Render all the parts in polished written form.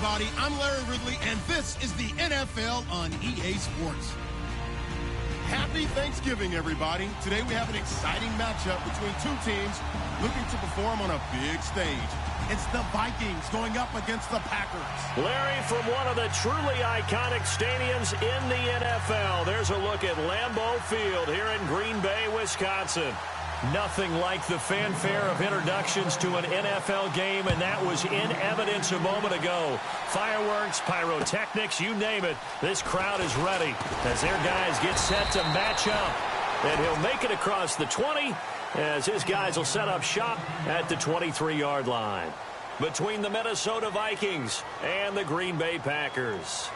everybody. I'm Larry Ridley, and this is the NFL on EA Sports. Happy Thanksgiving, everybody. Today we have an exciting matchup between two teams looking to perform on a big stage. It's the Vikings going up against the Packers. Larry, from one of the truly iconic stadiums in the NFL, there's a look at Lambeau Field here in Green Bay, Wisconsin. Nothing like the fanfare of introductions to an NFL game, and that was in evidence a moment ago. Fireworks, pyrotechnics, you name it. This crowd is ready as their guys get set to match up. And he'll make it across the 20 as his guys will set up shop at the 23-yard line. Between the Minnesota Vikings and the Green Bay Packers.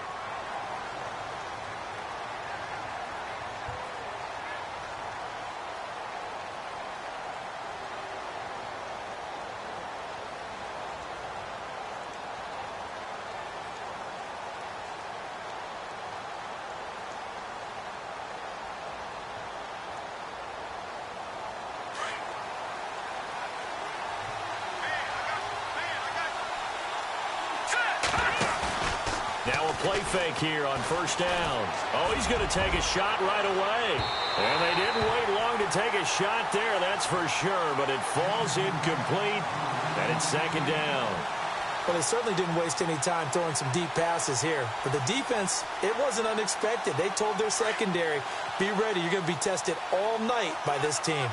Now a play fake here on first down. Oh, he's going to take a shot right away. And they didn't wait long to take a shot there, that's for sure. But it falls incomplete, and it's second down. Well, they certainly didn't waste any time throwing some deep passes here. For the defense, it wasn't unexpected. They told their secondary, be ready. You're going to be tested all night by this team.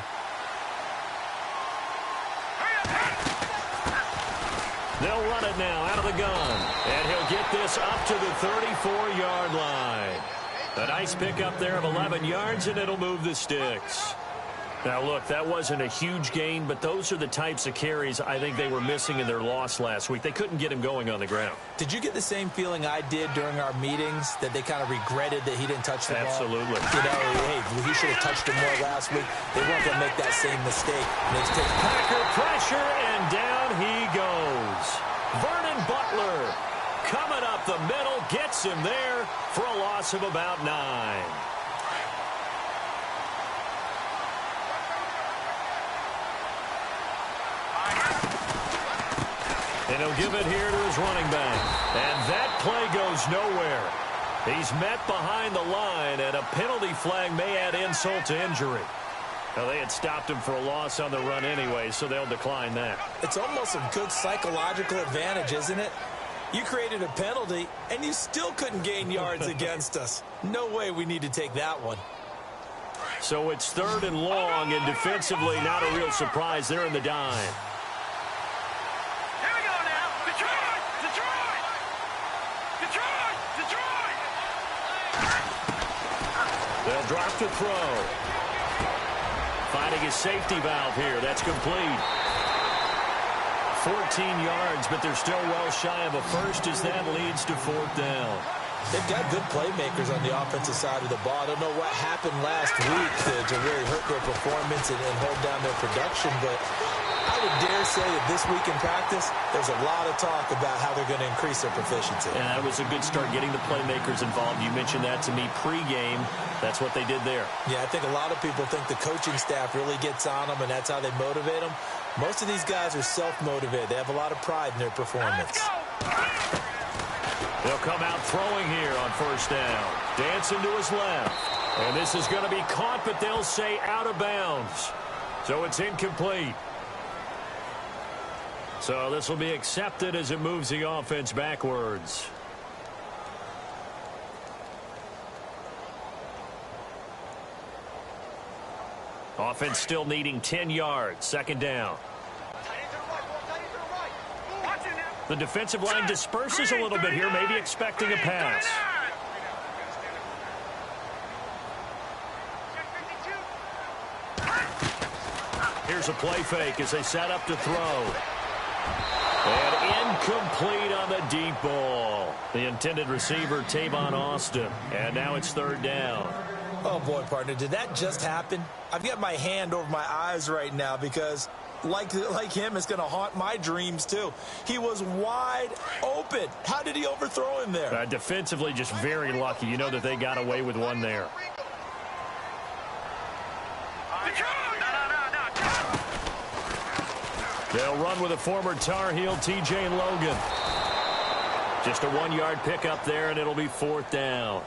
They'll run it now out of the gun. And he'll get this up to the 34-yard line. A nice pickup there of 11 yards, and it'll move the sticks. Now, look, that wasn't a huge gain, but those are the types of carries I think they were missing in their loss last week. They couldn't get him going on the ground. Did you get the same feeling I did during our meetings, that they kind of regretted that he didn't touch the ball? Absolutely. You know, hey, he should have touched it more last week. They weren't going to make that same mistake. Packer pressure, and down he goes. Vernon Butler coming up the middle, gets him there for a loss of about 9. And he'll give it here to his running back. And that play goes nowhere. He's met behind the line, and a penalty flag may add insult to injury. Now, they had stopped him for a loss on the run anyway, so they'll decline that. It's almost a good psychological advantage, isn't it? You created a penalty, and you still couldn't gain yards against us. No way we need to take that one. So it's third and long, and defensively, not a real surprise. They're in the dime. They'll drop to throw. Finding his safety valve here. That's complete. 14 yards, but they're still well shy of a first as that leads to fourth down. They've got good playmakers on the offensive side of the ball. I don't know what happened last week to really hurt their performance and hold down their production, but I would dare say that this week in practice, there's a lot of talk about how they're going to increase their proficiency. And that was a good start, getting the playmakers involved. You mentioned that to me pregame. That's what they did there. Yeah, I think a lot of people think the coaching staff really gets on them, and that's how they motivate them. Most of these guys are self-motivated. They have a lot of pride in their performance. They'll come out throwing here on first down. Dancing to his left. And this is going to be caught, but they'll say out of bounds. So it's incomplete. So this will be accepted as it moves the offense backwards. Offense still needing 10 yards. Second down. The defensive line disperses a little bit here, maybe expecting a pass. Here's a play fake as they set up to throw. And incomplete on the deep ball. The intended receiver, Tavon Austin. And now it's third down. Oh, boy, partner, did that just happen? I've got my hand over my eyes right now because, like him, it's going to haunt my dreams, too. He was wide open. How did he overthrow him there? Defensively, just very lucky. You know that they got away with one there. They'll run with a former Tar Heel, T.J. Logan. Just a 1-yard pickup there, and it'll be 4th down.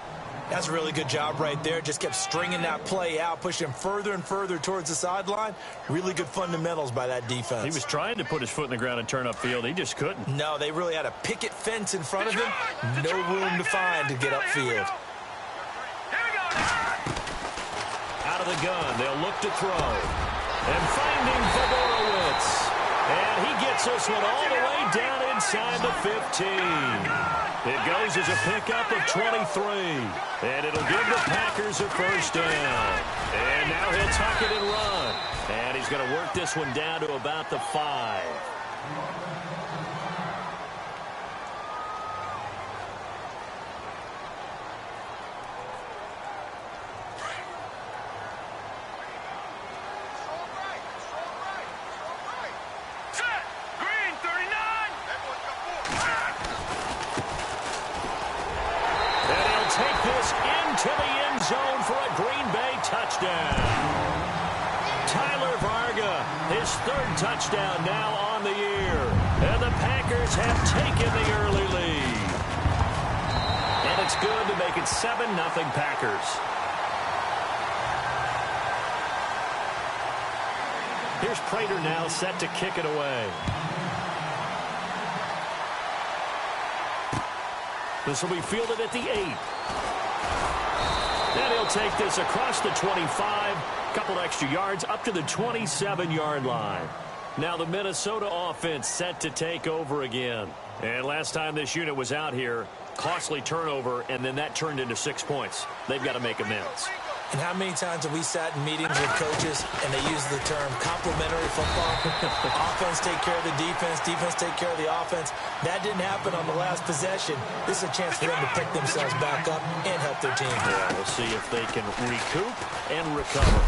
That's a really good job right there. Just kept stringing that play out, pushing him further and further towards the sideline. Really good fundamentals by that defense. He was trying to put his foot in the ground and turn upfield. He just couldn't. No, they really had a picket fence in front of him. No room to find to get upfield. Out of the gun, they'll look to throw. And finding Fedorowicz. And he gets this one all the way down inside the 15. It goes as a pickup of 23. And it'll give the Packers a 1st down. And now he'll tuck it and run. And he's going to work this one down to about the 5. To the end zone for a Green Bay touchdown. Tyler Varga, his 3rd touchdown now on the year. And the Packers have taken the early lead. And it's good to make it 7-0 Packers. Here's Prater now set to kick it away. This will be fielded at the 8. And he'll take this across the 25, couple extra yards up to the 27-yard line. Now the Minnesota offense set to take over again. And last time this unit was out here, costly turnover, and then that turned into 6 points. They've got to make amends. And how many times have we sat in meetings with coaches and they use the term complementary football? Offense take care of the defense, defense take care of the offense. That didn't happen on the last possession. This is a chance for them to pick themselves back up and help their team. Yeah, we'll see if they can recoup and recover.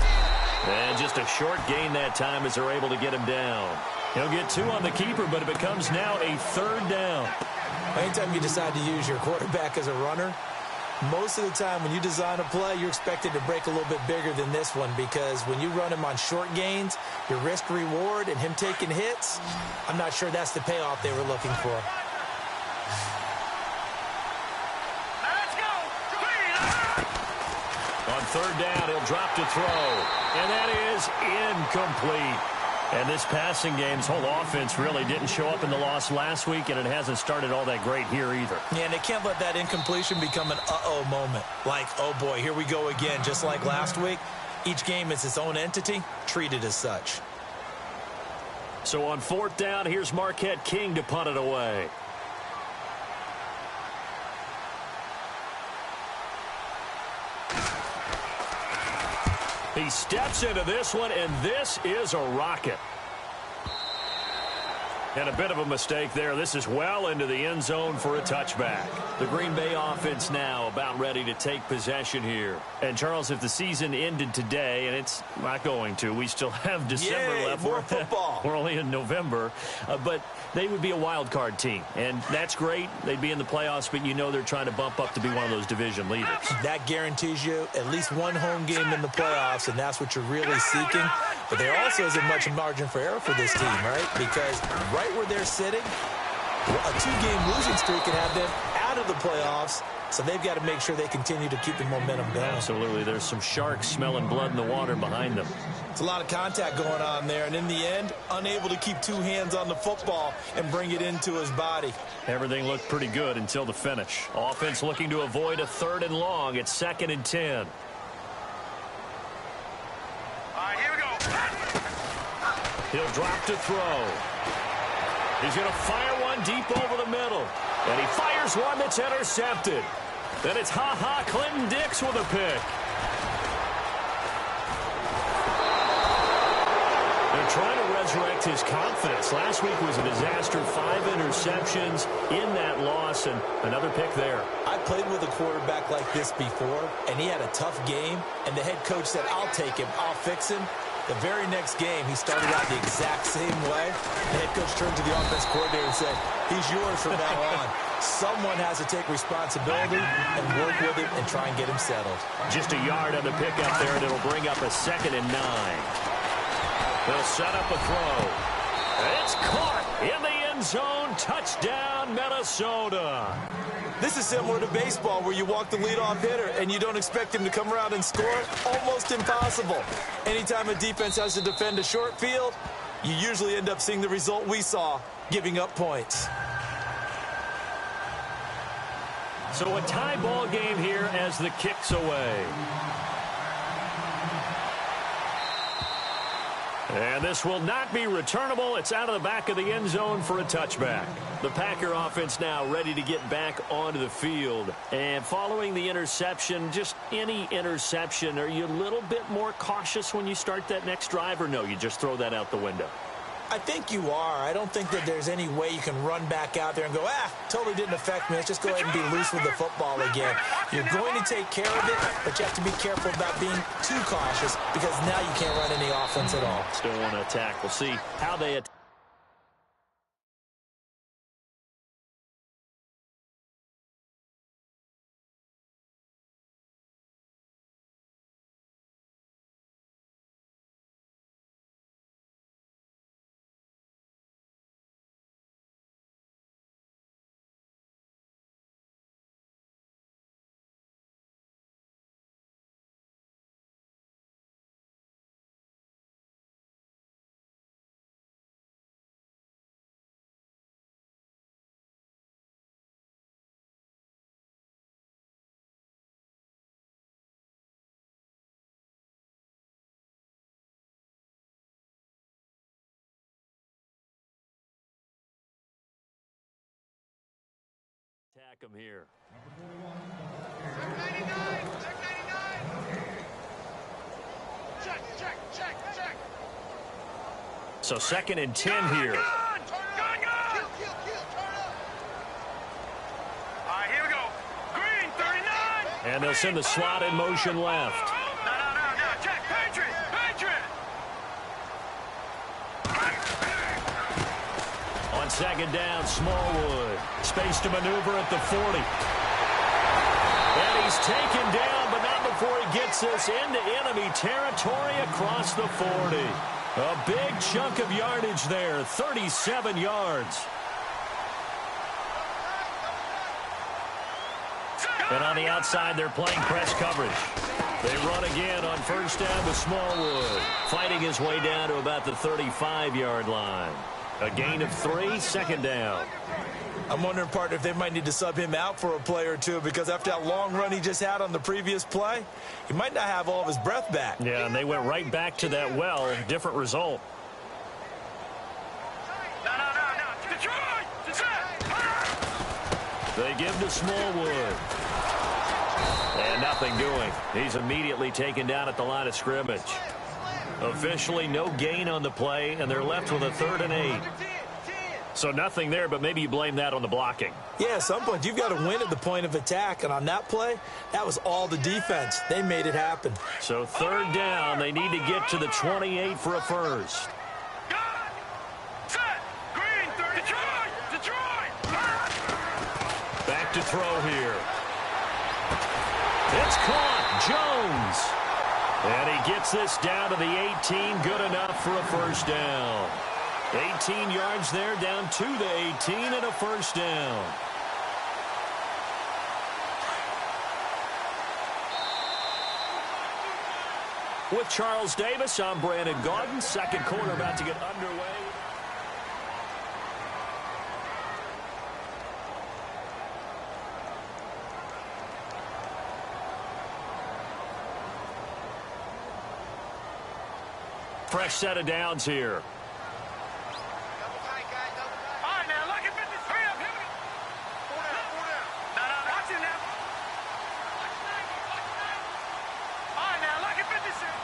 And just a short gain that time as they're able to get him down. He'll get 2 on the keeper, but it becomes now a 3rd down. Anytime you decide to use your quarterback as a runner, most of the time when you design a play, you're expected to break a little bit bigger than this one, because when you run him on short gains, your risk-reward and him taking hits, I'm not sure that's the payoff they were looking for. Let's go. On 3rd down, he'll drop to throw, and that is incomplete. And this passing game's whole offense really didn't show up in the loss last week, and it hasn't started all that great here either. Yeah, and they can't let that incompletion become an uh-oh moment. Like, oh boy, here we go again. Just like last week, each game is its own entity, treated as such. So on 4th down, here's Marquette King to punt it away. He steps into this one, and this is a rocket. And a bit of a mistake there. This is well into the end zone for a touchback. The Green Bay offense now about ready to take possession here. And, Charles, if the season ended today, and it's not going to, we still have December left. More football. We're only in November. But they would be a wild card team. And that's great. They'd be in the playoffs, but you know they're trying to bump up to be one of those division leaders. That guarantees you at least one home game in the playoffs, and that's what you're really seeking. But there also isn't much margin for error for this team, right? Because right where they're sitting, a 2-game losing streak can have them out of the playoffs, so they've got to make sure they continue to keep the momentum going. Absolutely. There's some sharks smelling blood in the water behind them. It's a lot of contact going on there, and in the end, unable to keep 2 hands on the football and bring it into his body. Everything looked pretty good until the finish. Offense looking to avoid a 3rd and long. It's 2nd and 10. He'll drop to throw. He's going to fire one deep over the middle. And he fires one that's intercepted. Then it's Clinton Dix with a pick. They're trying to resurrect his confidence. Last week was a disaster. 5 interceptions in that loss, and another pick there. I played with a quarterback like this before, and he had a tough game, and the head coach said, I'll take him, I'll fix him. The very next game, he started out the exact same way. The head coach turned to the offense coordinator and said, he's yours from now on. Someone has to take responsibility and work with him and try and get him settled. Just a yard on the pickup there, and it'll bring up a 2nd and 9. They'll set up a throw. It's caught in the end end zone. Touchdown, Minnesota. This is similar to baseball where you walk the leadoff hitter and you don't expect him to come around and score. Almost impossible. Anytime a defense has to defend a short field, you usually end up seeing the result we saw, giving up points. So a tie ball game here as the kick's away. And this will not be returnable. It's out of the back of the end zone for a touchback. The Packer offense now ready to get back onto the field. And following the interception, just any interception, are you a little bit more cautious when you start that next drive, or no, you just throw that out the window? I think you are. I don't think that there's any way you can run back out there and go, totally didn't affect me. Let's just go ahead and be loose with the football again. You're going to take care of it, but you have to be careful about being too cautious because now you can't run any offense at all. Still want to attack. We'll see how they attack. Attack them here. Check. So 2nd and 10 here. All right, here we go. Green, 39. And they'll send the slot in motion left. No. Check. Patriot. On 2nd down, Smallwood. Space to maneuver at the 40. And he's taken down, but not before he gets us into enemy territory across the 40. A big chunk of yardage there, 37 yards. And on the outside, they're playing press coverage. They run again on 1st down with Smallwood, fighting his way down to about the 35-yard line. A gain of 3, 2nd down. I'm wondering, partner, if they might need to sub him out for a play or two because after that long run he just had on the previous play, he might not have all of his breath back. Yeah, and they went right back to that well. Different result. No. Detroit. They give to Smallwood. And nothing doing. He's immediately taken down at the line of scrimmage. Officially no gain on the play, and they're left with a 3rd and 8. So nothing there, but maybe you blame that on the blocking. Yeah, at some point you've got to win at the point of attack, and on that play, that was all the defense. They made it happen. So 3rd down, they need to get to the 28 for a first. Back to throw here. It's caught. Jones. And he gets this down to the 18. Good enough for a 1st down. 18 yards there, down to the 18 and a 1st down. With Charles Davis, I'm Brandon Gaudin. 2nd quarter about to get underway. Fresh set of downs here.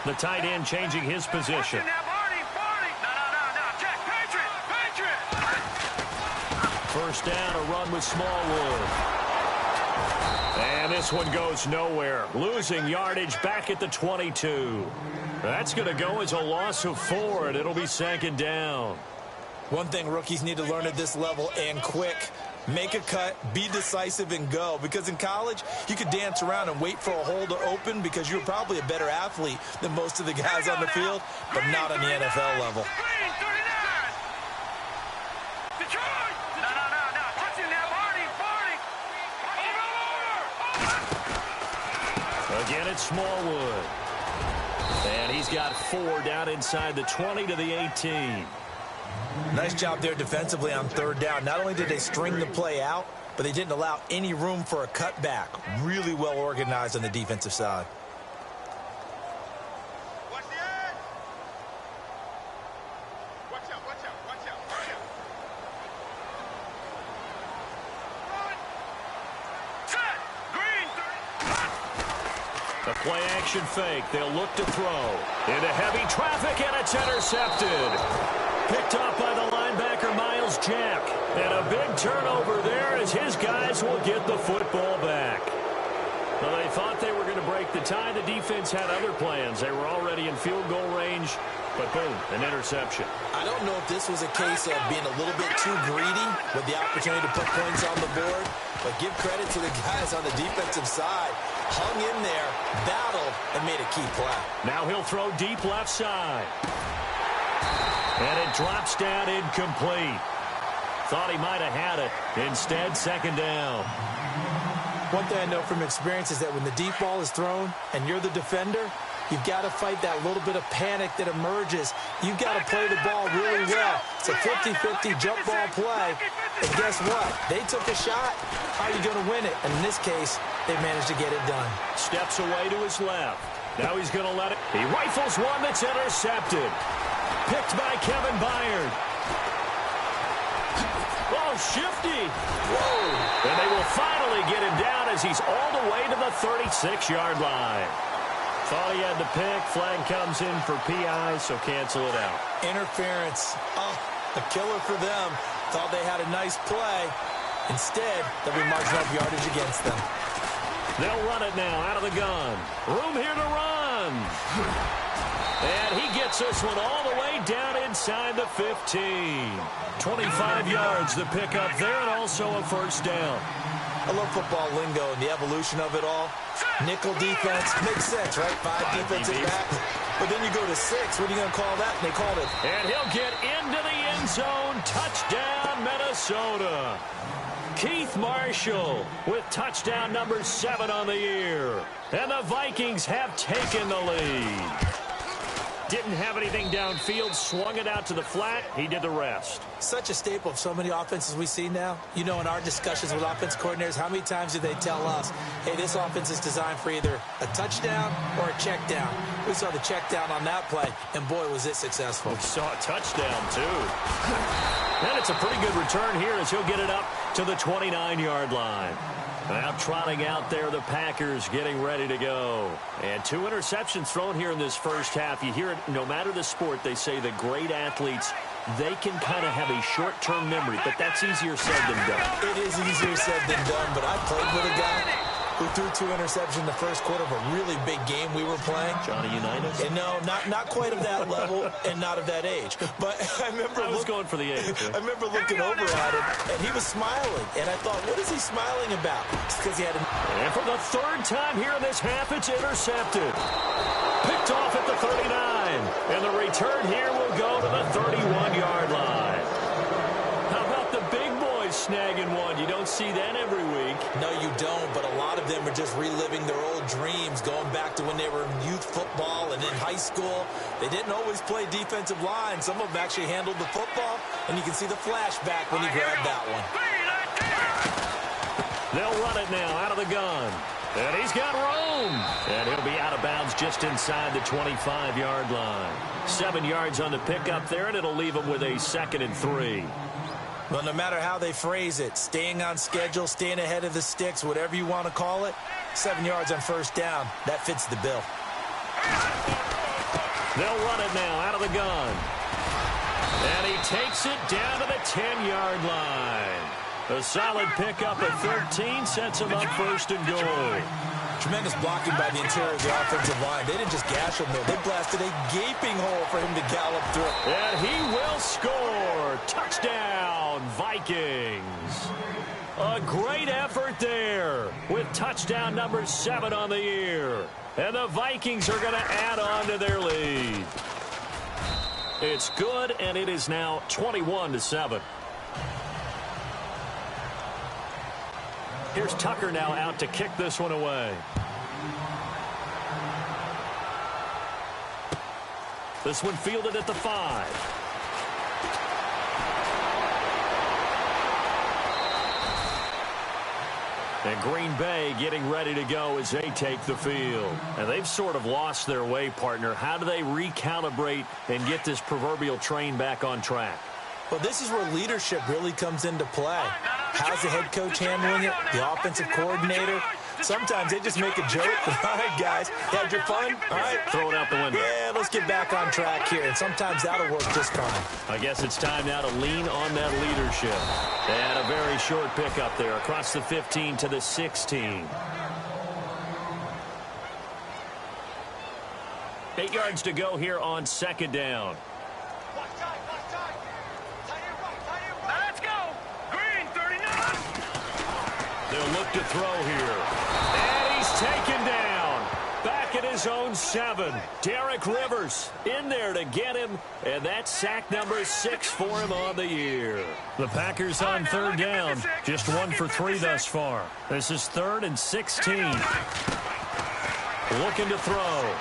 The tight end changing his position. First down, a run with Smallwood. And this one goes nowhere. Losing yardage back at the 22. That's going to go as a loss of 4, and it'll be 2nd down. One thing rookies need to learn at this level, and quick. Make a cut, be decisive, and go. Because in college, you could dance around and wait for a hole to open because you're probably a better athlete than most of the guys on the field, but not on the NFL level. Detroit! Again, it's Smallwood. And he's got 4 down inside the 20 to the 18. Nice job there defensively on 3rd down. Not only did they string the play out, but they didn't allow any room for a cutback. Really well organized on the defensive side. Watch the edge. Watch out, watch out, watch out. Hurry up. Run. Set. Green. The play action fake. They'll look to throw. Into heavy traffic, and it's intercepted. Picked up by the linebacker, Miles Jack. And a big turnover there as his guys will get the football back. Well, they thought they were going to break the tie. The defense had other plans. They were already in field goal range, but boom, an interception. I don't know if this was a case of being a little bit too greedy with the opportunity to put points on the board, but give credit to the guys on the defensive side. Hung in there, battled, and made a key play. Now he'll throw deep left side. And it drops down incomplete. Thought he might have had it. Instead, 2nd down. One thing I know from experience is that when the deep ball is thrown and you're the defender, you've got to fight that little bit of panic that emerges. You've got to play the ball really well. It's a 50-50 jump ball play. And guess what? They took a shot. How are you going to win it? And in this case, they managed to get it done. Steps away to his left. Now he's going to let it. He rifles one that's intercepted. Picked by Kevin Byard. Oh, shifty. Whoa. And they will finally get him down as he's all the way to the 36-yard line. Thought he had the pick. Flag comes in for PI, so cancel it out. Interference. Oh, a killer for them. Thought they had a nice play. Instead, they'll be marginal yardage against them. They'll run it now out of the gun. Room here to run. And he gets this one all the way down inside the 15. 25 yards, the pickup there, and also a 1st down. I love football lingo and the evolution of it all. Nickel defense makes sense, right? 5 defensive backs. But then you go to 6. What are you going to call that? And they called it. And he'll get into the end zone. Touchdown, Minnesota. Keith Marshall with touchdown number 7 on the year. And the Vikings have taken the lead. Didn't have anything downfield, swung it out to the flat. He did the rest. Such a staple of so many offenses we see now. You know, in our discussions with offense coordinators, how many times do they tell us, hey, this offense is designed for either a touchdown or a check down. We saw the check down on that play, and boy, was it successful. We saw a touchdown, too. And it's a pretty good return here as he'll get it up to the 29-yard line. Now trotting out there, the Packers getting ready to go. And 2 interceptions thrown here in this first half. You hear it, no matter the sport, they say the great athletes, they can kind of have a short-term memory, but that's easier said than done. It is easier said than done, but I played with a guy who threw 2 interceptions in the first quarter of a really big game we were playing. Johnny Unitas? And no, not quite of that level and not of that age. But I remember I was going for the age. I remember looking over at him, and he was smiling. And I thought, what is he smiling about? It's because he had And for the 3rd time here in this half, it's intercepted. Picked off at the 39. And the return here will go to the 31-yard line. How about the big boys snagging one? You don't see that every week. No, you don't, but a lot of them are just reliving their old dreams, going back to when they were in youth football and in high school. They didn't always play defensive line. Some of them actually handled the football, and you can see the flashback when he grabbed that one. They'll run it now out of the gun. And he's got room. And he'll be out of bounds just inside the 25-yard line. 7 yards on the pickup there, and it'll leave him with a 2nd and 3. Well, no matter how they phrase it, staying on schedule, staying ahead of the sticks, whatever you want to call it, 7 yards on 1st down, that fits the bill. They'll run it now out of the gun. And he takes it down to the 10-yard line. A solid pickup at 13 sets him up 1st and goal. Tremendous blocking by the interior of the offensive line. They didn't just gash him there. They blasted a gaping hole for him to gallop through. And he will score. Touchdown, Vikings. A great effort there with touchdown number 7 on the year. And the Vikings are going to add on to their lead. It's good, and it is now 21-7. Here's Tucker now out to kick this one away. This one fielded at the 5. And Green Bay getting ready to go as they take the field. And they've sort of lost their way, partner. How do they recalibrate and get this proverbial train back on track? Well, this is where leadership really comes into play. How's the head coach handling it? The offensive coordinator? Sometimes they just make a joke. All right, guys, had your fun? All right, throw it out the window. Yeah, let's get back on track here. And sometimes that'll work just fine. I guess it's time now to lean on that leadership. They had a very short pickup there across the 15 to the 16. 8 yards to go here on second down. Let's go. Green 39. They'll look to throw here. And he's taken down. Back at his own 7. Derek Rivers in there to get him. And that's sack number 6 for him on the year. The Packers on third down. Just 1 for 3 thus far. This is 3rd and 16. Looking to throw.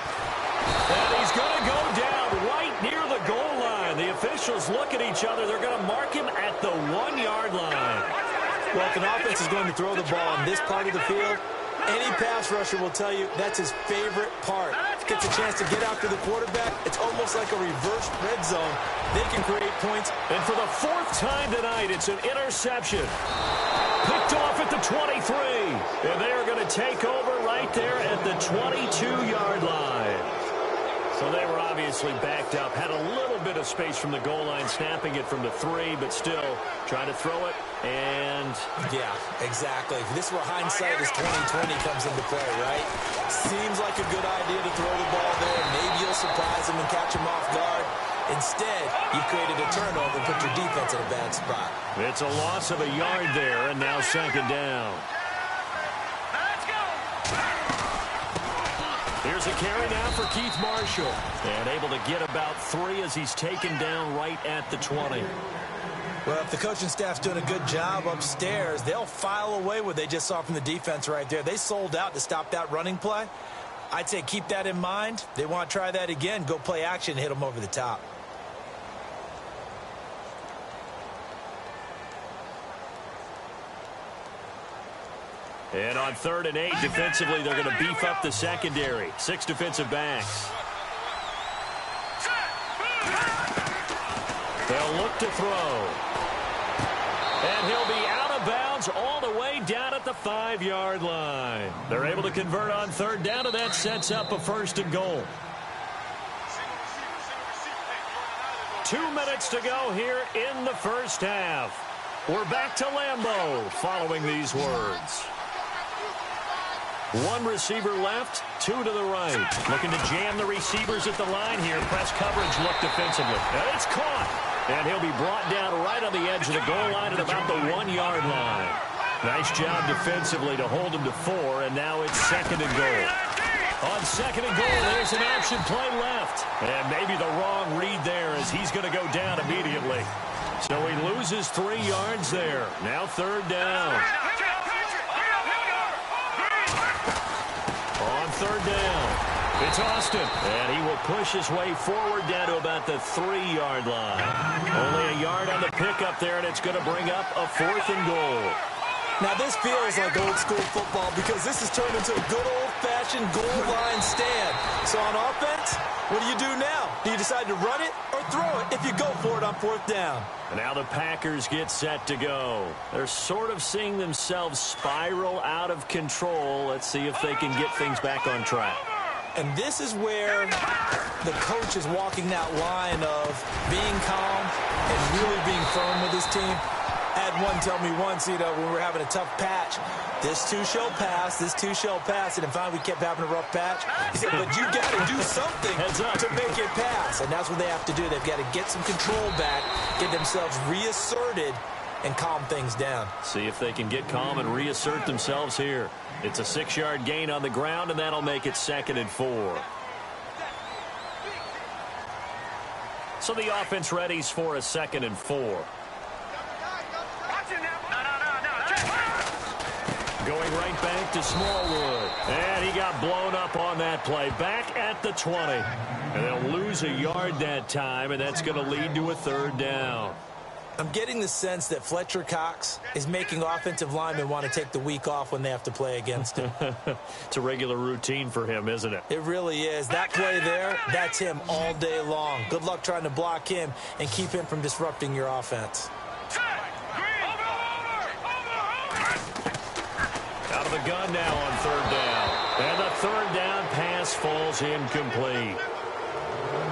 And he's going to go down right near the goal line. The officials look at each other. They're going to mark him at the 1-yard line. Well, if an offense is going to throw the ball on this part of the field, any pass rusher will tell you that's his favorite part. Gets a chance to get after the quarterback. It's almost like a reverse red zone. They can create points. And for the 4th time tonight, it's an interception. Picked off at the 23. And they are going to take over right there at the 22-yard line. So they were obviously backed up. Had a little bit of space from the goal line, snapping it from the 3, but still trying to throw it. And yeah, exactly. This is where hindsight is 20/20 comes into play, right? Seems like a good idea to throw the ball there. Maybe you'll surprise him and catch him off guard. Instead, you've created a turnover and put your defense in a bad spot. It's a loss of a yard there, and now second down. Here's a carry now for Keith Marshall. And able to get about 3 as he's taken down right at the 20. Well, if the coaching staff's doing a good job upstairs, they'll file away what they just saw from the defense right there. They sold out to stop that running play. I'd say keep that in mind. They want to try that again. Go play action and hit them over the top. And on 3rd and 8, defensively, they're going to beef up the secondary. 6 defensive backs. They'll look to throw. And he'll be out of bounds all the way down at the 5-yard line. They're able to convert on 3rd down, and that sets up a 1st and goal. 2 minutes to go here in the first half. We're back to Lambeau following these words. 1 receiver left, 2 to the right. Looking to jam the receivers at the line here. Press coverage look defensively. And it's caught. And he'll be brought down right on the edge of the goal line at about the 1-yard line. Nice job defensively to hold him to 4, and now it's 2nd and goal. On 2nd and goal, there's an option play left. And maybe the wrong read there as he's going to go down immediately. So he loses 3 yards there. Now 3rd down. On 3rd down, it's Austin, and he will push his way forward down to about the 3-yard line. Only a yard on the pickup there, and it's going to bring up a 4th and goal. Now, this feels like old school football because this has turned into a good old-fashioned goal line stand. So on offense, what do you do now? Do you decide to run it or throw it if you go for it on 4th down? And now the Packers get set to go. They're sort of seeing themselves spiral out of control. Let's see if they can get things back on track. And this is where the coach is walking that line of being calm and really being firm with his team. I had one tell me once, when we were having a tough patch, this too shall pass, this too shall pass. And finally we kept having a rough patch. He said, but you got to do something to make it pass. And that's what they have to do. They've got to get some control back, get themselves reasserted, and calm things down. See if they can get calm and reassert themselves here. It's a 6-yard gain on the ground, and that'll make it 2nd and 4. So the offense readies for a 2nd and 4. Going right back to Smallwood. And he got blown up on that play. Back at the 20. And they'll lose a yard that time, and that's going to lead to a third down. I'm getting the sense that Fletcher Cox is making offensive linemen want to take the week off when they have to play against him. It's a regular routine for him, isn't it? It really is. That play there, that's him all day long. Good luck trying to block him and keep him from disrupting your offense. Out of the gun now on third down. And the third down pass falls incomplete.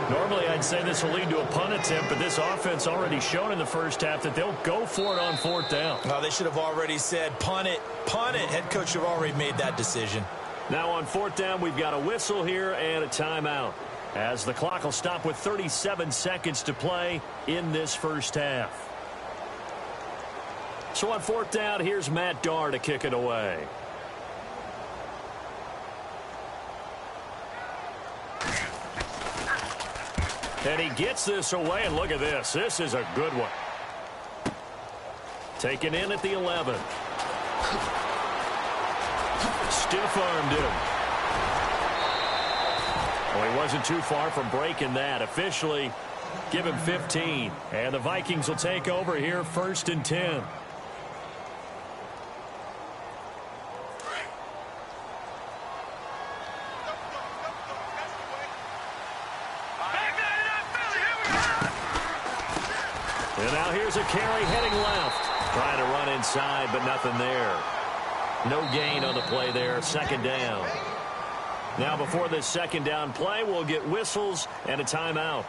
Normally, I'd say this will lead to a punt attempt, but this offense already shown in the first half that they'll go for it on fourth down. Oh, they should have already said, punt it, punt it. Head coach should have already made that decision. Now on fourth down, we've got a whistle here and a timeout, as the clock will stop with 37 seconds to play in this first half. So on fourth down, here's Matt Darr to kick it away. And he gets this away, and look at this. This is a good one. Taken in at the 11. Stiff-armed him. Well, he wasn't too far from breaking that. Officially, give him 15. And the Vikings will take over here, 1st and 10. And now here's a carry heading left. Trying to run inside, but nothing there. No gain on the play there. 2nd down. Now before this 2nd down play, we'll get whistles and a timeout,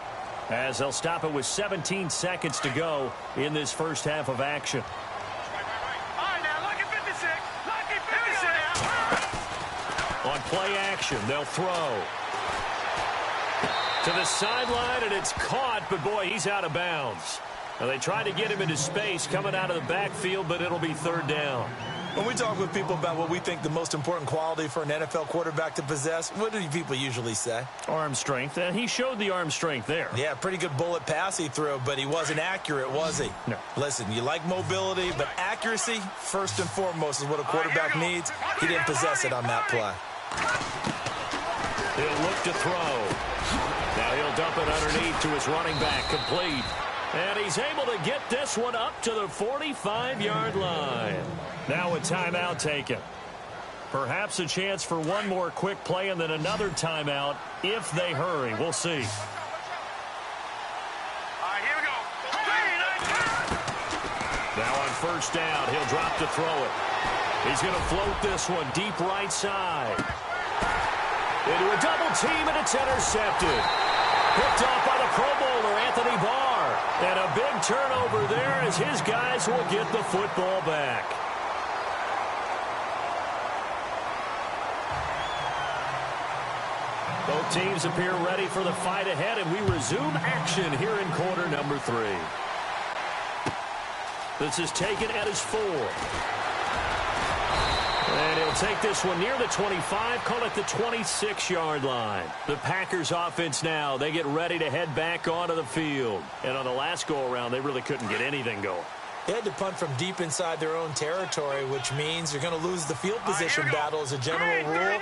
as they'll stop it with 17 seconds to go in this first half of action. All right, now, lucky 56. Lucky 56. On play action, they'll throw to the sideline, and it's caught, but boy, he's out of bounds. Now, they tried to get him into space coming out of the backfield, but it'll be 3rd down. When we talk with people about what we think the most important quality for an NFL quarterback to possess, what do people usually say? Arm strength, and he showed the arm strength there. Yeah, pretty good bullet pass he threw, but he wasn't accurate, was he? No. Listen, you like mobility, but accuracy, first and foremost, is what a quarterback needs. He didn't possess it on that play. He'll look to throw. Now he'll dump it underneath to his running back, complete. And he's able to get this one up to the 45-yard line. Now a timeout taken. Perhaps a chance for one more quick play and then another timeout if they hurry. We'll see. All right, here we go. Now on 1st down, he'll drop to throw it. He's going to float this one deep right side. Into a double team, and it's intercepted. Picked off by the Pro Bowler, Anthony Barr. And a big turnover there as his guys will get the football back. Both teams appear ready for the fight ahead, and we resume action here in quarter number 3. This is taken at his 4. And he'll take this one near the 25, call it the 26-yard line. The Packers offense now, they get ready to head back onto the field. And on the last go-around, they really couldn't get anything going. They had to punt from deep inside their own territory, which means you're going to lose the field position battle as a general rule.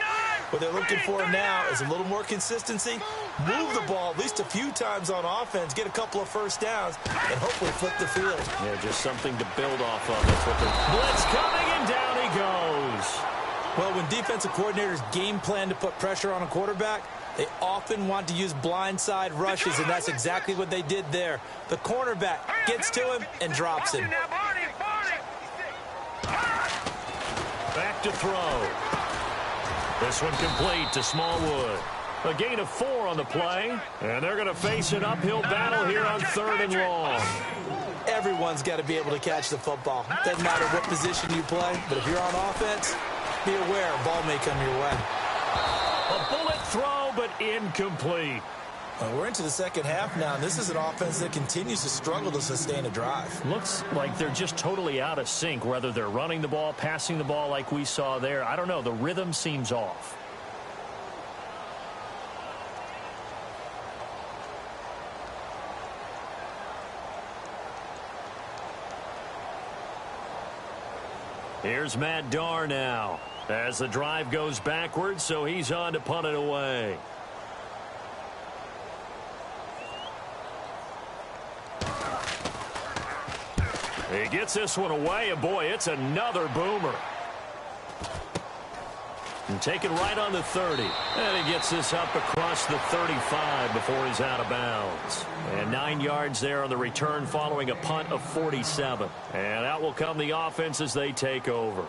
What they're looking for now is a little more consistency, move the ball at least a few times on offense, get a couple of first downs, and hopefully flip the field. Yeah, just something to build off of. That's what they're... Blitz coming, and down he goes. Well, when defensive coordinators game plan to put pressure on a quarterback, they often want to use blindside rushes, and that's exactly what they did there. The cornerback gets to him and drops him. Back to throw. This one complete to Smallwood. A gain of 4 on the play, and they're going to face an uphill battle here on 3rd and long. Everyone's got to be able to catch the football. Doesn't matter what position you play, but if you're on offense, be aware a ball may come your way. A bullet throw, but incomplete. We're into the second half now, and this is an offense that continues to struggle to sustain a drive. Looks like they're just totally out of sync, whether they're running the ball, passing the ball like we saw there. I don't know. The rhythm seems off. Here's Matt Darr now as the drive goes backwards, so he's on to punt it away. He gets this one away, and boy, it's another boomer. And taken right on the 30. And he gets this up across the 35 before he's out of bounds. And 9 yards there on the return following a punt of 47. And out will come the offense as they take over.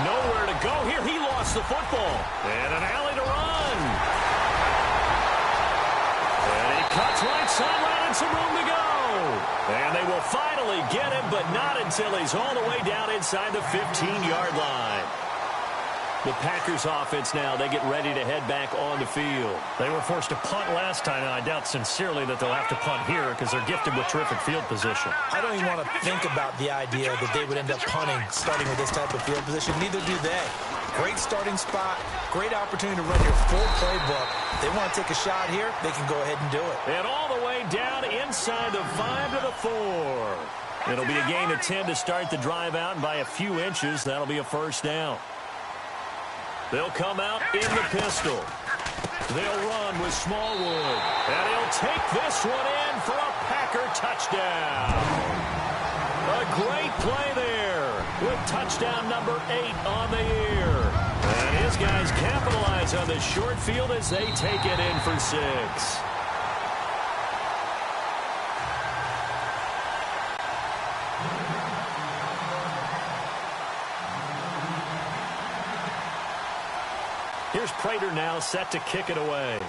Nowhere to go here. He lost the football. And an alley to run. And he cuts right sideline and some room to go. And they will finally get him, but not until he's all the way down inside the 15-yard line. The Packers offense now, they get ready to head back on the field. They were forced to punt last time, and I doubt sincerely that they'll have to punt here because they're gifted with terrific field position. I don't even want to think about the idea that they would end up punting starting with this type of field position. Neither do they. Great starting spot, great opportunity to run your full playbook. They want to take a shot here, they can go ahead and do it. And all the way down inside the 5 to the 4. It'll be a gain of 10 to start the drive out, and by a few inches, that'll be a first down. They'll come out in the pistol. They'll run with Smallwood. And he'll take this one in for a Packer touchdown. A great play there with touchdown number 8 on the year. And his guys capitalize on the short field as they take it in for 6. Here's Prater now set to kick it away.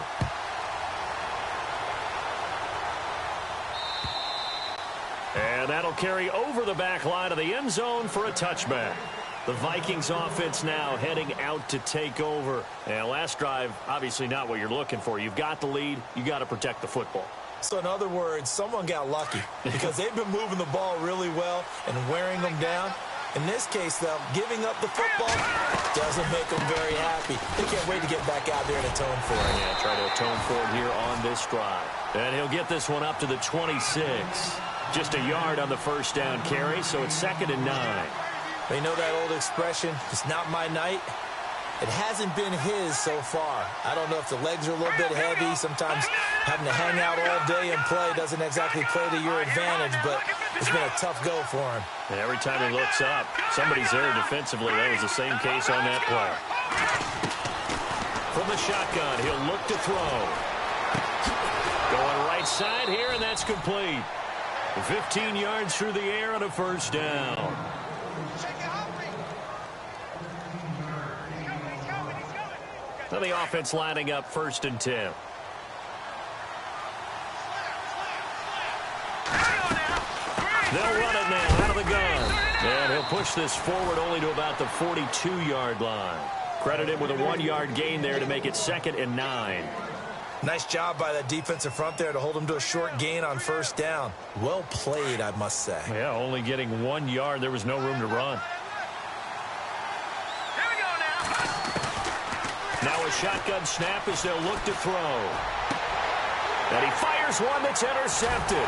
And that'll carry over the back line of the end zone for a touchback. The Vikings offense now heading out to take over. And last drive, obviously not what you're looking for. You've got the lead. You got to protect the football. So in other words, someone got lucky because they've been moving the ball really well and wearing them down. In this case, though, giving up the football doesn't make them very happy. They can't wait to get back out there and atone for it. Yeah, try to atone for it here on this drive. And he'll get this one up to the 26. Just a yard on the first down carry, so it's 2nd and 9. They know that old expression, it's not my night. It hasn't been his so far. I don't know if the legs are a little bit heavy. Sometimes having to hang out all day and play doesn't exactly play to your advantage, but it's been a tough go for him. And every time he looks up, somebody's there defensively. That was the same case on that play. From the shotgun, he'll look to throw. Going right side here, and that's complete. 15 yards through the air on a first down. Now the offense lining up 1st and 10. They'll run it now out of the gun. And he'll push this forward only to about the 42-yard line. Credit him with a 1-yard gain there to make it 2nd and 9. Nice job by that defensive front there to hold him to a short gain on first down. Well played, I must say. Yeah, only getting 1 yard. There was no room to run. Now a shotgun snap as they'll look to throw. And he fires one that's intercepted.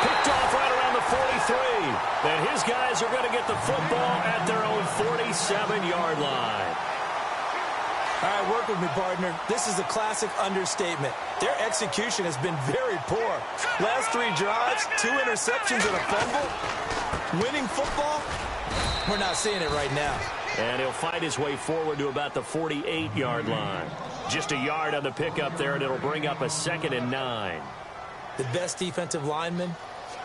Picked off right around the 43. And his guys are going to get the football at their own 47-yard line. All right, work with me, partner. This is a classic understatement. Their execution has been very poor. Last 3 drives, 2 interceptions and a fumble. Winning football? We're not seeing it right now. And he'll fight his way forward to about the 48-yard line. Just a yard on the pickup there, and it'll bring up a 2nd and 9. The best defensive linemen,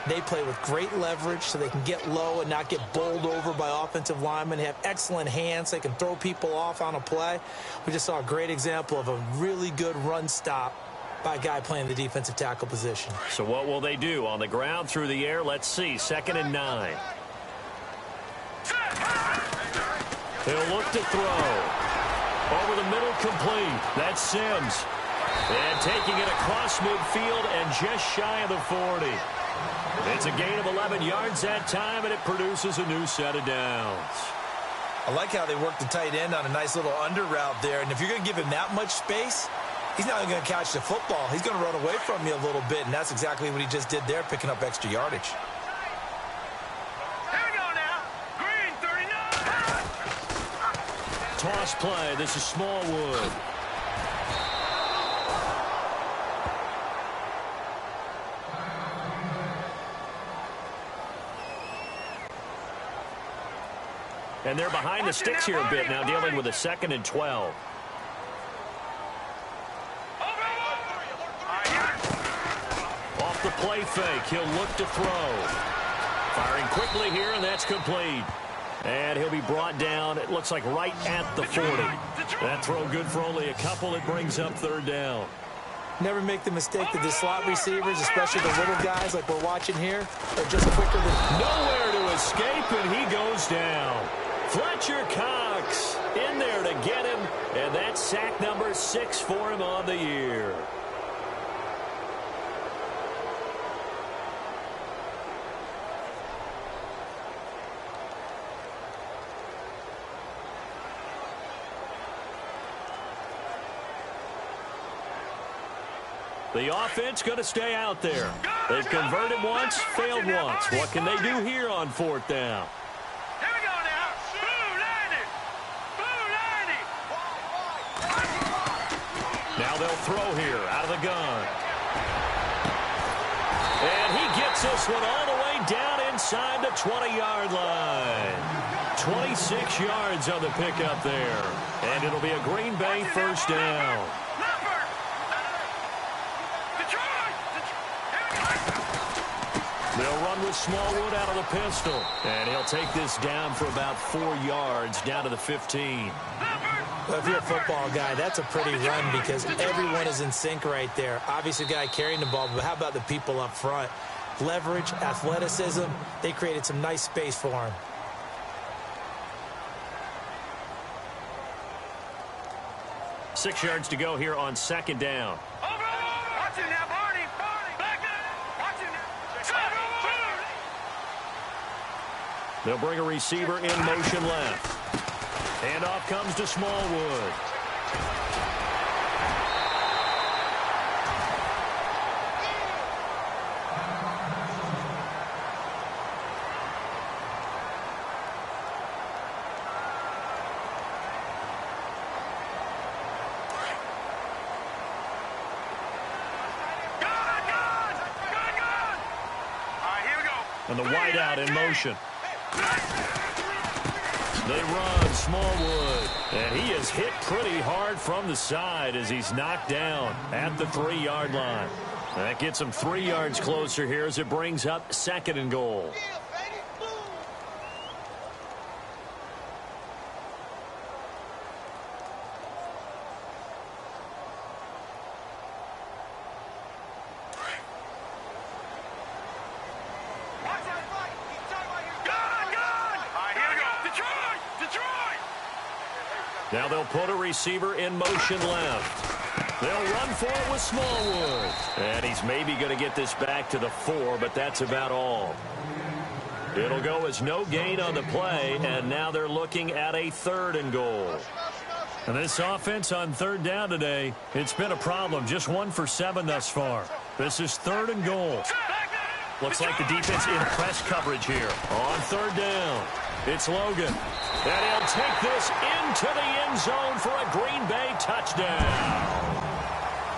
they play with great leverage so they can get low and not get bowled over by offensive linemen. They have excellent hands. They can throw people off on a play. We just saw a great example of a really good run stop by a guy playing the defensive tackle position. So what will they do? On the ground, through the air, let's see. 2nd and 9. He'll look to throw. Over the middle, complete. That's Sims. And taking it across midfield and just shy of the 40. It's a gain of 11 yards that time, and it produces a new set of downs. I like how they work the tight end on a nice little under route there. And if you're going to give him that much space, he's not even going to catch the football. He's going to run away from you a little bit, and that's exactly what he just did there, picking up extra yardage. Here we go now. Green 39. Toss play. This is Smallwood. And they're behind the sticks here a bit now, dealing with a 2nd and 12. Off the play fake, he'll look to throw. Firing quickly here, and that's complete. And he'll be brought down, it looks like right at the 40. That throw good for only a couple. It brings up 3rd down. Never make the mistake that the slot receivers, especially the little guys like we're watching here, are just quicker than... Nowhere to escape, and he goes down. Fletcher Cox in there to get him, and that's sack number 6 for him on the year. The offense going to stay out there. They've converted once, failed once. What can they do here on 4th down? Here we go now. Blue 90. Now they'll throw here out of the gun. And he gets this one all the way down inside the 20-yard line. 26 yards on the pickup there. And it'll be a Green Bay 1st down. They'll run with Smallwood out of the pistol. And he'll take this down for about 4 yards down to the 15. Well, if you're a football guy, that's a pretty run because everyone is in sync right there. Obviously, the guy carrying the ball, but how about the people up front? Leverage, athleticism, they created some nice space for him. Six yards to go here on 2nd down. Watch it now, Barney. Back up. Watch it now. They'll bring a receiver in motion left. Handoff comes to Smallwood. And the wideout in motion. They run Smallwood. And he is hit pretty hard from the side as he's knocked down at the 3-yard line. That gets him 3 yards closer here as it brings up 2nd and goal. Now they'll put a receiver in motion left. They'll run for it with Smallwood. And he's maybe going to get this back to the 4, but that's about all. It'll go as no gain on the play, and now they're looking at a 3rd and goal. And this offense on 3rd down today, it's been a problem. Just 1 for 7 thus far. This is 3rd and goal. Looks like the defense in press coverage here on 3rd down. It's Logan. And he'll take this into the end zone for a Green Bay touchdown.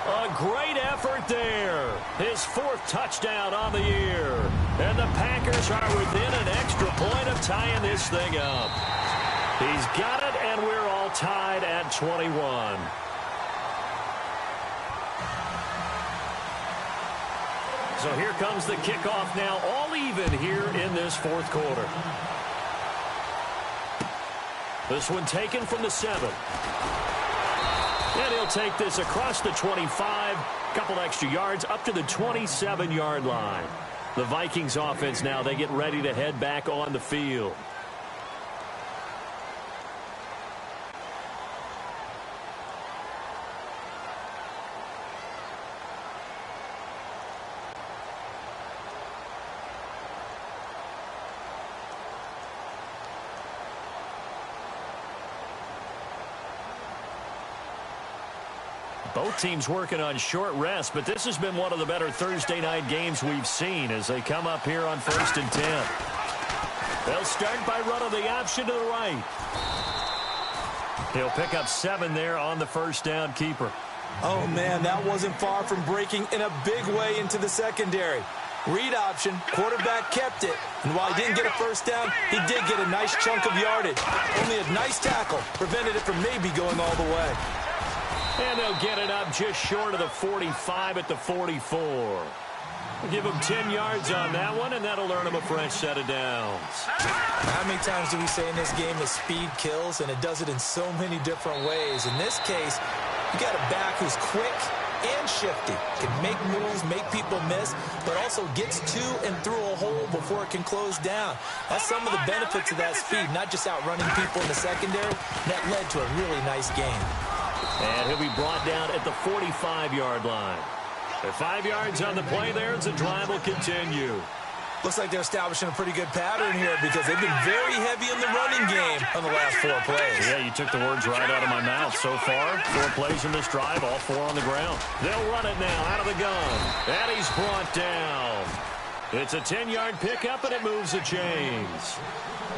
A great effort there. His 4th touchdown on the year. And the Packers are within an extra point of tying this thing up. He's got it, and we're all tied at 21. So here comes the kickoff now, all even here in this 4th quarter. This one taken from the 7. And he'll take this across the 25, couple extra yards up to the 27-yard line. The Vikings offense now, they get ready to head back on the field. Both teams working on short rest, but this has been one of the better Thursday night games we've seen as they come up here on 1st and 10. They'll start by running the option to the right. He'll pick up 7 there on the first down keeper. Oh, man, that wasn't far from breaking in a big way into the secondary. Read option, quarterback kept it, and while he didn't get a first down, he did get a nice chunk of yardage. Only a nice tackle prevented it from maybe going all the way. And they'll get it up just short of the 45 at the 44. We'll give them 10 yards on that one, and that'll earn them a fresh set of downs. How many times do we say in this game that speed kills, and it does it in so many different ways? In this case, you got a back who's quick and shifty, can make moves, make people miss, but also gets to and through a hole before it can close down. That's some of the benefits of that speed, not just outrunning people in the secondary. That led to a really nice game. And he'll be brought down at the 45-yard line. At 5 yards on the play there, as the drive will continue. Looks like they're establishing a pretty good pattern here because they've been very heavy in the running game on the last 4 plays. Yeah, you took the words right out of my mouth. So far, 4 plays in this drive, all 4 on the ground. They'll run it now out of the gun. And he's brought down. It's a 10-yard pickup, and it moves the chains.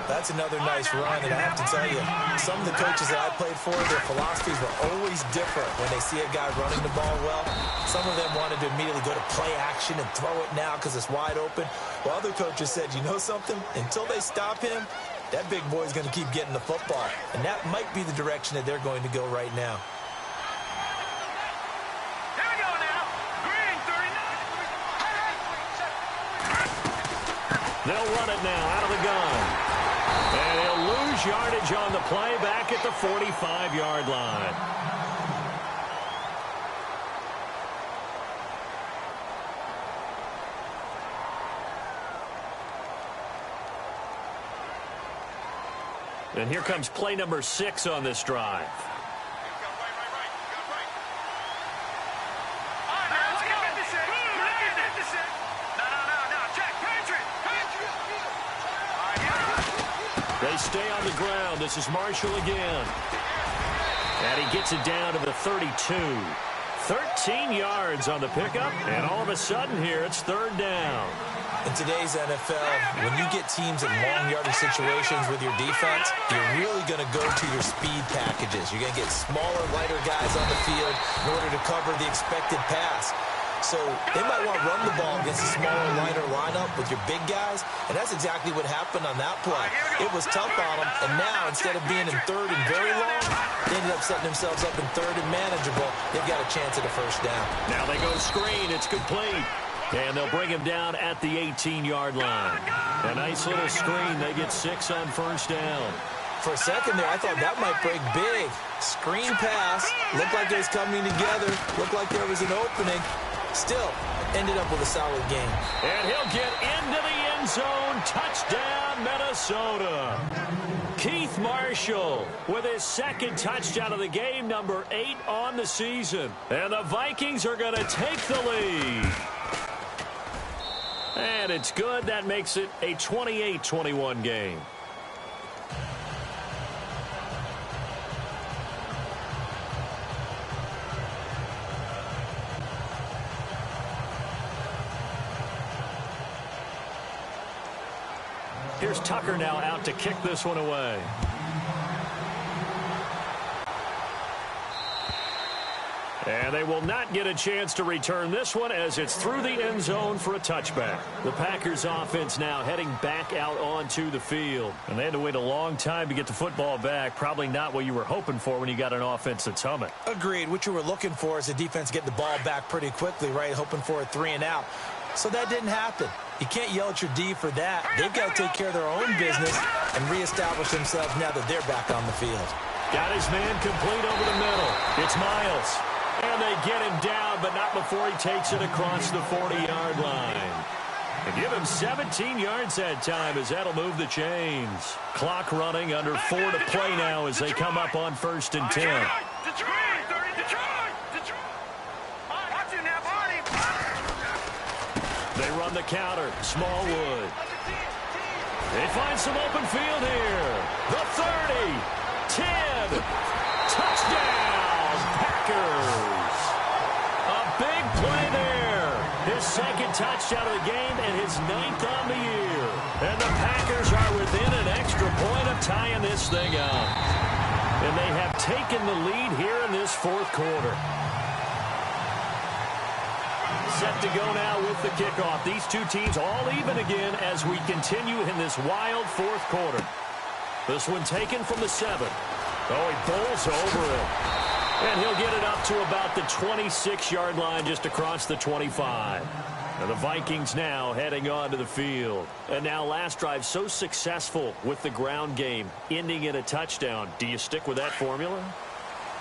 That's another nice run, and I have to tell you, some of the coaches that I played for, their philosophies were always different when they see a guy running the ball well. Some of them wanted to immediately go to play action and throw it now because it's wide open. While other coaches said, you know something? Until they stop him, that big boy's going to keep getting the football. And that might be the direction that they're going to go right now. Here we go now. Green, 39. They'll run it now out of the gun. And he'll lose yardage on the play back at the 45-yard line. And here comes play number 6 on this drive. They stay on the ground. This is Marshall again. And he gets it down to the 32. 13 yards on the pickup. And all of a sudden here, it's 3rd down. In today's NFL, when you get teams in long yardage situations with your defense, you're really going to go to your speed packages. You're going to get smaller, lighter guys on the field in order to cover the expected pass. So they might want to run the ball against a smaller, lighter lineup with your big guys, and that's exactly what happened on that play. It was tough on them, and now instead of being in 3rd and very long, they ended up setting themselves up in 3rd and manageable. They've got a chance at a first down. Now they go screen. It's complete. And they'll bring him down at the 18-yard line. A nice little screen. They get 6 on first down. For a second there, I thought that might break big. Screen pass. Looked like it was coming together. Looked like there was an opening. Still, ended up with a solid game. And he'll get into the end zone. Touchdown, Minnesota. Keith Marshall with his 2nd touchdown of the game, number 8 on the season. And the Vikings are going to take the lead. And it's good. That makes it a 28-21 game. Here's Tucker now out to kick this one away. And they will not get a chance to return this one as it's through the end zone for a touchback. The Packers offense now heading back out onto the field. And they had to wait a long time to get the football back. Probably not what you were hoping for when you got an offense that's humming. Agreed. What you were looking for is the defense getting the ball back pretty quickly, right? Hoping for a 3 and out. So that didn't happen. You can't yell at your D for that. They've got to take care of their own business and reestablish themselves now that they're back on the field. Got his man complete over the middle. It's Miles. And they get him down, but not before he takes it across the 40-yard line. And give him 17 yards that time as that'll move the chains. Clock running under 4 to play now as they come up on 1st and 10. They run the counter. Smallwood. They find some open field here. The 30. 10. Touchdown, Packers. A big play there. His second touchdown of the game and his 9th on the year. And the Packers are within an extra point of tying this thing up. And they have taken the lead here in this fourth quarter. Set to go now with the kickoff. These two teams all even again as we continue in this wild fourth quarter. This one taken from the 7. Oh, he bowls over it. And he'll get it up to about the 26-yard line just across the 25. And the Vikings now heading onto the field. And now last drive so successful with the ground game, ending in a touchdown. Do you stick with that formula?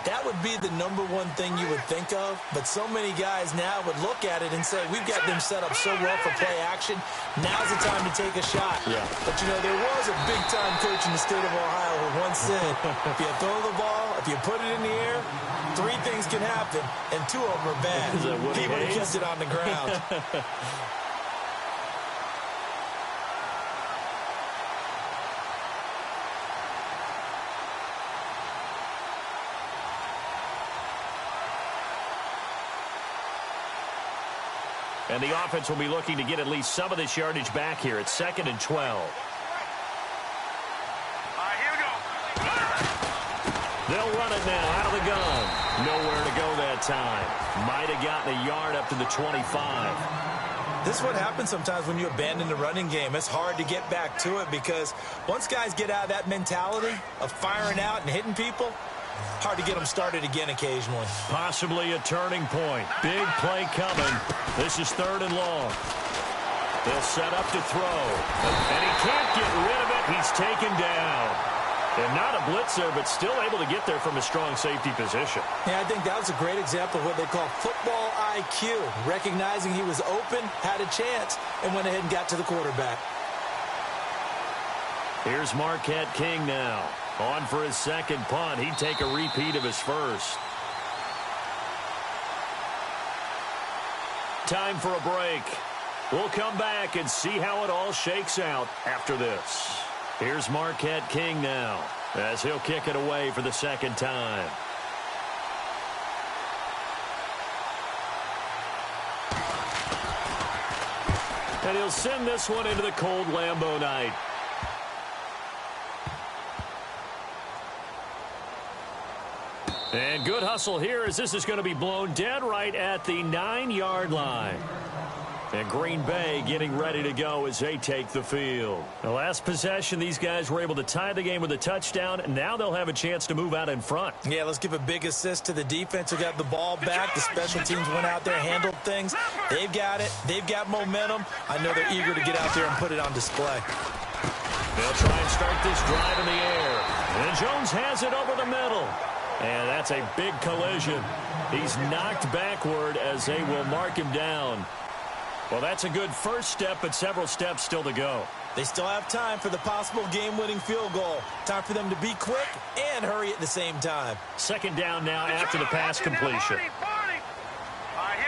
That would be the number one thing you would think of, but so many guys now would look at it and say, we've got them set up so well for play action, now's the time to take a shot. Yeah. But, you know, there was a big-time coach in the state of Ohio who once said, if you throw the ball, if you put it in the air, 3 things can happen, and 2 of them are bad. He would have kept it on the ground. And the offense will be looking to get at least some of this yardage back here. It's 2nd and 12. Here we go. They'll run it now out of the gun. Nowhere to go that time. Might have gotten a yard up to the 25. This is what happens sometimes when you abandon the running game. It's hard to get back to it because once guys get out of that mentality of firing out and hitting people, hard to get them started again occasionally. Possibly a turning point. Big play coming. This is 3rd and long. They'll set up to throw. And he can't get rid of it. He's taken down. And not a blitzer, but still able to get there from a strong safety position. Yeah, I think that was a great example of what they call football IQ. Recognizing he was open, had a chance, and went ahead and got to the quarterback. Here's Marquette King now. On for his second punt. He'd take a repeat of his first. Time for a break. We'll come back and see how it all shakes out after this. Here's Marquette King now as he'll kick it away for the second time. And he'll send this one into the cold Lambeau night. And good hustle here as this is going to be blown dead right at the 9-yard line. And Green Bay getting ready to go as they take the field. The last possession, these guys were able to tie the game with a touchdown. And now they'll have a chance to move out in front. Yeah, let's give a big assist to the defense who got the ball back. The special teams went out there, handled things. They've got it. They've got momentum. I know they're eager to get out there and put it on display. They'll try and start this drive in the air. And Jones has it over the middle. And that's a big collision. He's knocked backward as they will mark him down. Well, that's a good first step, but several steps still to go. They still have time for the possible game-winning field goal. Time for them to be quick and hurry at the same time. 2nd down now after the pass completion. Here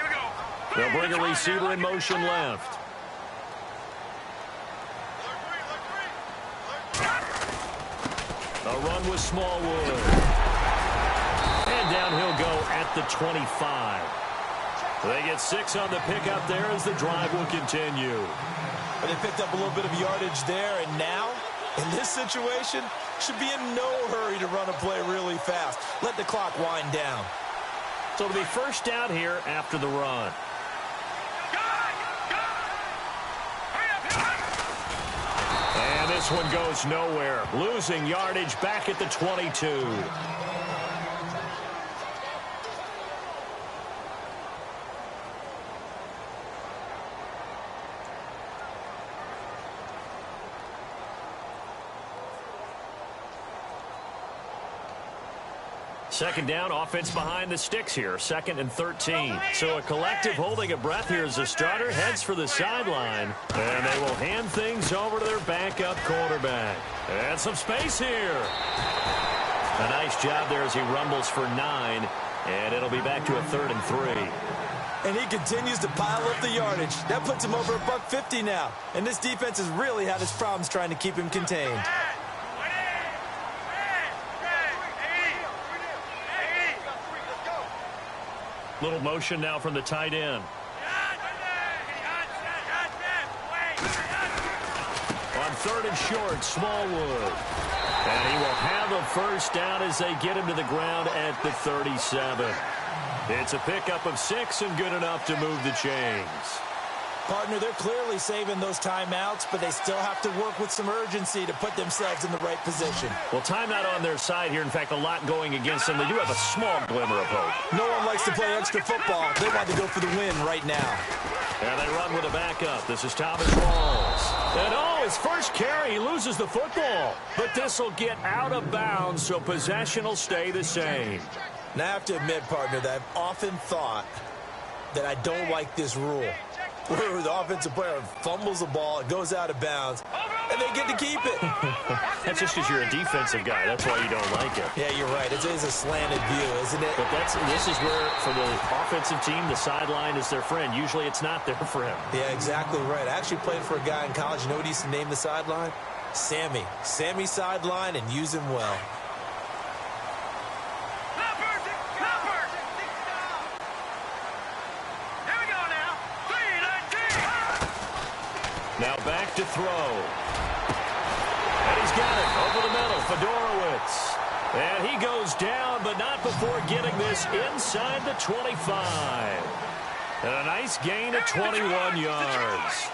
we go. They'll bring a receiver in motion left. A run with Smallwood. And down he'll go at the 25. They get 6 on the pickup there as the drive will continue. But they picked up a little bit of yardage there, and now, in this situation, should be in no hurry to run a play really fast. Let the clock wind down. So it'll be first down here after the run. And this one goes nowhere. Losing yardage back at the 22. Second down, offense behind the sticks here. 2nd and 13. So a collective holding a breath here as the starter heads for the sideline. And they will hand things over to their backup quarterback. And some space here. A nice job there as he rumbles for 9. And it'll be back to a 3rd and 3. And he continues to pile up the yardage. That puts him over $150 now. And this defense has really had its problems trying to keep him contained. Little motion now from the tight end. On 3rd and short, Smallwood. And he will have a first down as they get him to the ground at the 37. It's a pickup of 6 and good enough to move the chains. Partner, they're clearly saving those timeouts, but they still have to work with some urgency to put themselves in the right position. Well, timeout on their side here. In fact, a lot going against them. They do have a small glimmer of hope. No one likes to play extra football. They want to go for the win right now. And they run with a backup. This is Thomas Rawls. And his first carry, he loses the football. But this will get out of bounds, so possession will stay the same. Now, I have to admit, partner, that I've often thought that I don't like this rule, where the offensive player fumbles the ball, it goes out of bounds, and they get to keep it. That's just because you're a defensive guy. That's why you don't like it. Yeah, you're right. It is a slanted view, isn't it? But this is where, for the offensive team, the sideline is their friend. Usually it's not their friend. Yeah, exactly right. I actually played for a guy in college. You know what he used to name the sideline? Sammy. Sammy sideline, and use him well. Now back to throw. And he's got it over the middle. Fedorowicz. And he goes down, but not before getting this inside the 25. And a nice gain of 21 yards.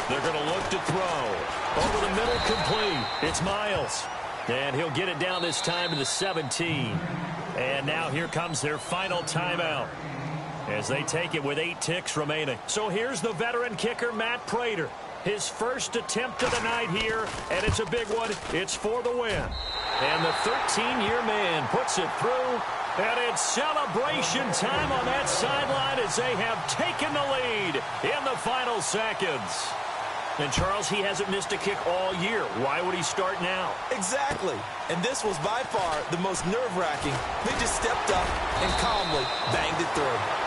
They're going to look to throw. Over the middle, complete. It's Miles. And he'll get it down this time to the 17. And now here comes their final timeout, as they take it with 8 ticks remaining. So here's the veteran kicker, Matt Prater. His first attempt of the night here, and it's a big one. It's for the win. And the 13-year man puts it through, and it's celebration time on that sideline as they have taken the lead in the final seconds. And, Charles, he hasn't missed a kick all year. Why would he start now? Exactly. And this was by far the most nerve-wracking. They just stepped up and calmly banged it through.